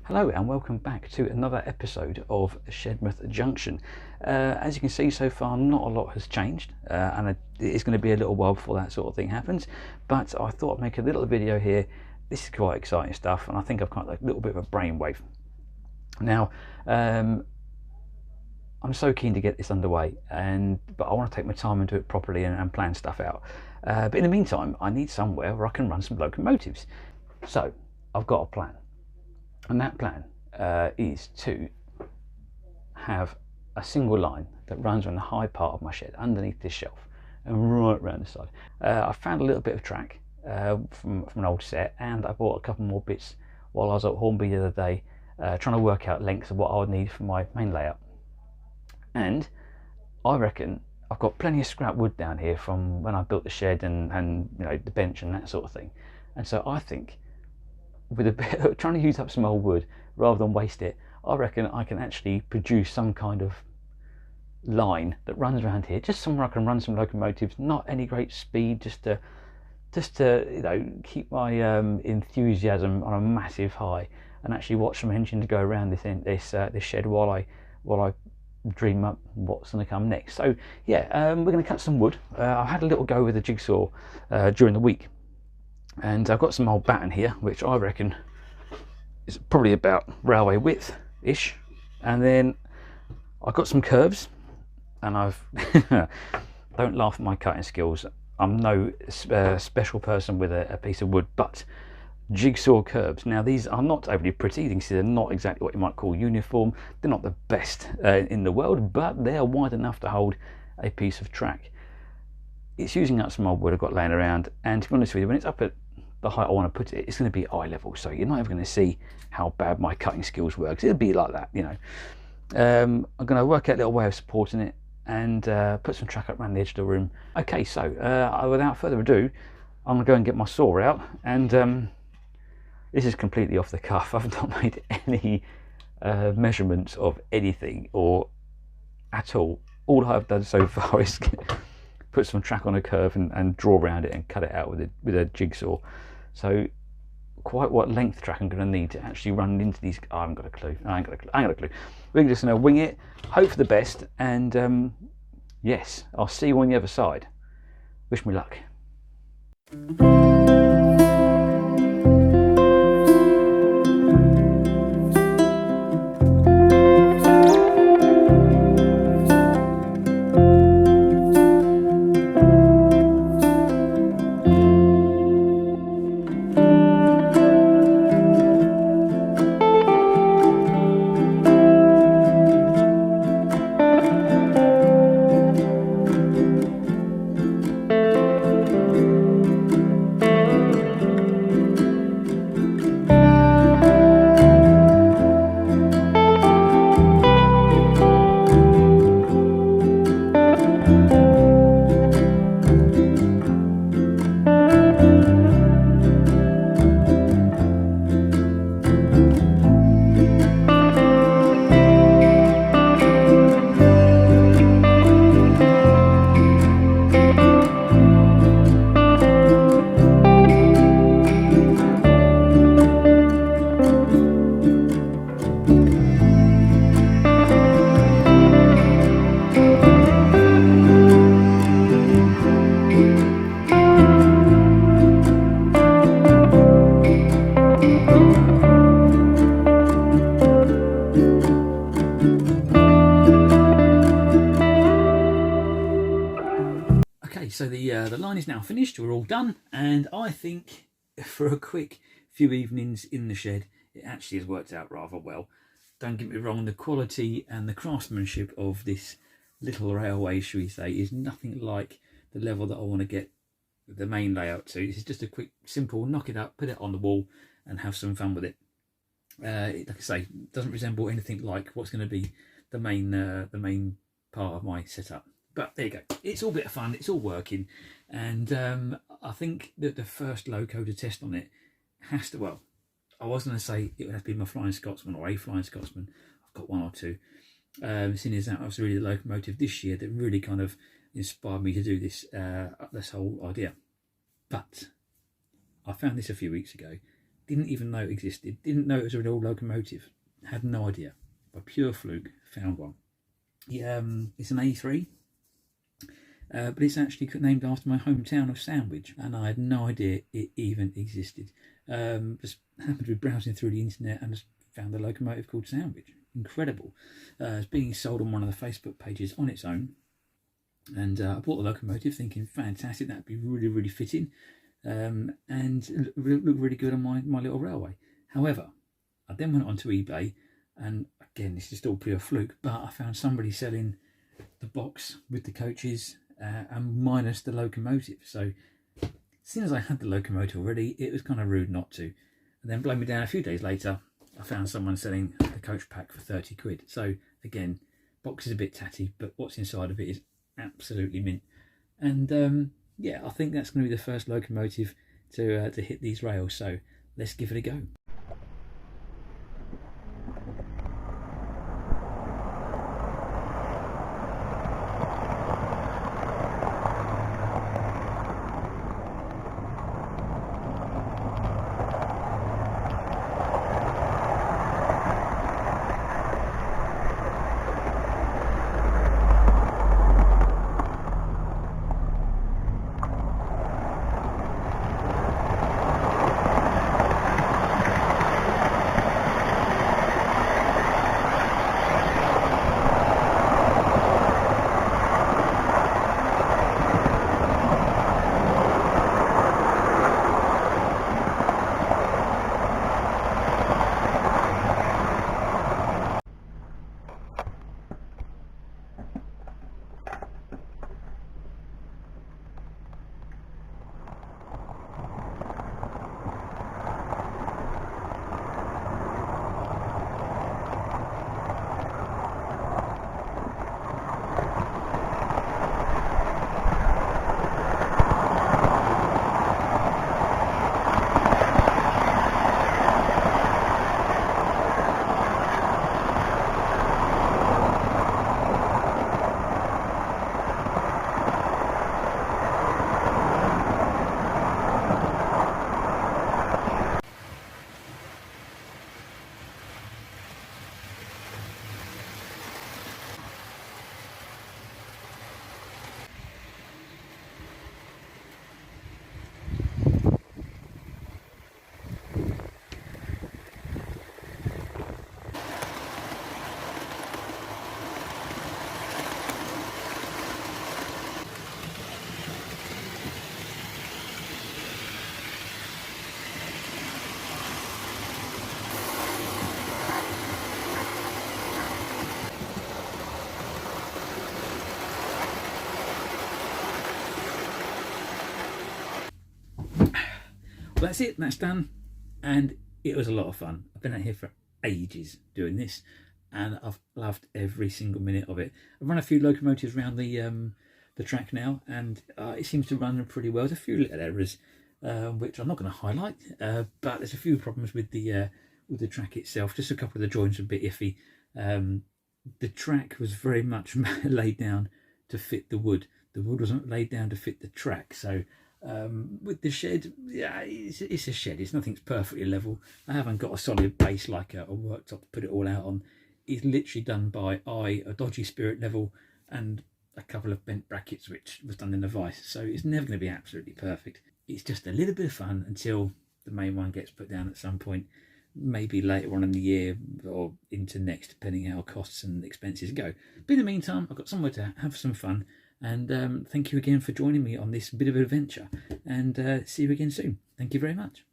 Hello and welcome back to another episode of Shedmouth Junction. As you can see so far, not a lot has changed, and it's going to be a little while before that sort of thing happens, but I thought I'd make a little video here. This is quite exciting stuff, and I think I've got like a little bit of a brainwave. Now, I'm so keen to get this underway, but I want to take my time and do it properly and plan stuff out. But in the meantime, I need somewhere where I can run some locomotives. So I've got a plan. And that plan is to have a single line that runs on the high part of my shed underneath this shelf and right around the side. I found a little bit of track from an old set, and I bought a couple more bits while I was at Hornby the other day, trying to work out lengths of what I would need for my main layout. And I reckon I've got plenty of scrap wood down here from when I built the shed and you know, the bench and that sort of thing. And so I think, with a bit trying to use up some old wood rather than waste it, I reckon I can actually produce some kind of line that runs around here, just somewhere I can run some locomotives, not any great speed, just to you know, keep my enthusiasm on a massive high, and actually watch some engines go around this shed while I dream up what's going to come next. So yeah, we're going to cut some wood. I had a little go with the jigsaw during the week. And I've got some old batten here, which I reckon is probably about railway width-ish. And then I've got some curves, and don't laugh at my cutting skills. I'm no special person with a piece of wood, but jigsaw curves. Now these are not overly pretty. You can see they're not exactly what you might call uniform. They're not the best in the world, but they're wide enough to hold a piece of track. It's using up some old wood I've got laying around, and to be honest with you, when it's up at the height I want to put it, it's going to be eye level, so you're not even going to see how bad my cutting skills were, because it'll be like that, you know. I'm going to work out a little way of supporting it and put some track up around the edge of the room. Okay, so without further ado, I'm going to go and get my saw out, and this is completely off the cuff. I've not made any measurements of anything or at all. All I've done so far is put some track on a curve and draw around it and cut it out with a jigsaw. So quite what length track I'm going to need to actually run into these. I haven't got a clue. I ain't got a clue. We're just going to wing it, hope for the best, and yes, I'll see you on the other side. Wish me luck. So the line is now finished, we're all done, and I think for a quick few evenings in the shed, it actually has worked out rather well. Don't get me wrong, the quality and the craftsmanship of this little railway, shall we say, is nothing like the level that I want to get the main layout to. This is just a quick, simple, knock it up, put it on the wall, and have some fun with it. Like I say, doesn't resemble anything like what's going to be the main part of my setup. But there you go. It's all a bit of fun. It's all working, and I think that the first loco to test on it has to. Well, I was going to say it would have to be my Flying Scotsman or a Flying Scotsman. I've got one or two. Seeing as that was really the locomotive this year that really kind of inspired me to do this whole idea. But I found this a few weeks ago. Didn't even know it existed. Didn't know it was a real locomotive. Had no idea. By pure fluke, found one. Yeah, it's an A3. But it's actually named after my hometown of Sandwich, and I had no idea it even existed. Just happened to be browsing through the internet and just found a locomotive called Sandwich. Incredible. It's being sold on one of the Facebook pages on its own, and I bought the locomotive thinking, fantastic, that'd be really, really fitting, and look really good on my little railway. However, I then went onto eBay, and again, this is still pure fluke, but I found somebody selling the box with the coaches and minus the locomotive. So as soon as I had the locomotive already, it was kind of rude not to. And then blow me down, a few days later, I found someone selling the coach pack for 30 quid. So again, box is a bit tatty, but what's inside of it is absolutely mint. And yeah, I think that's going to be the first locomotive to hit these rails. So let's give it a go. Well, that's it, that's done, and it was a lot of fun. I've been out here for ages doing this, and I've loved every single minute of it. I've run a few locomotives around the track now, and it seems to run pretty well. There's a few little errors, which I'm not going to highlight, but there's a few problems with the track itself. Just a couple of the joints are a bit iffy. The track was very much laid down to fit the wood. The wood wasn't laid down to fit the track, so with the shed, yeah, it's a shed. Nothing's perfectly level. I haven't got a solid base like a worktop to put it all out on. It's literally done by a dodgy spirit level and a couple of bent brackets, which was done in a vice. So it's never going to be absolutely perfect. It's just a little bit of fun until the main one gets put down at some point, maybe later on in the year or into next, depending how costs and expenses go. But in the meantime, I've got somewhere to have some fun. And thank you again for joining me on this bit of an adventure, and see you again soon. Thank you very much.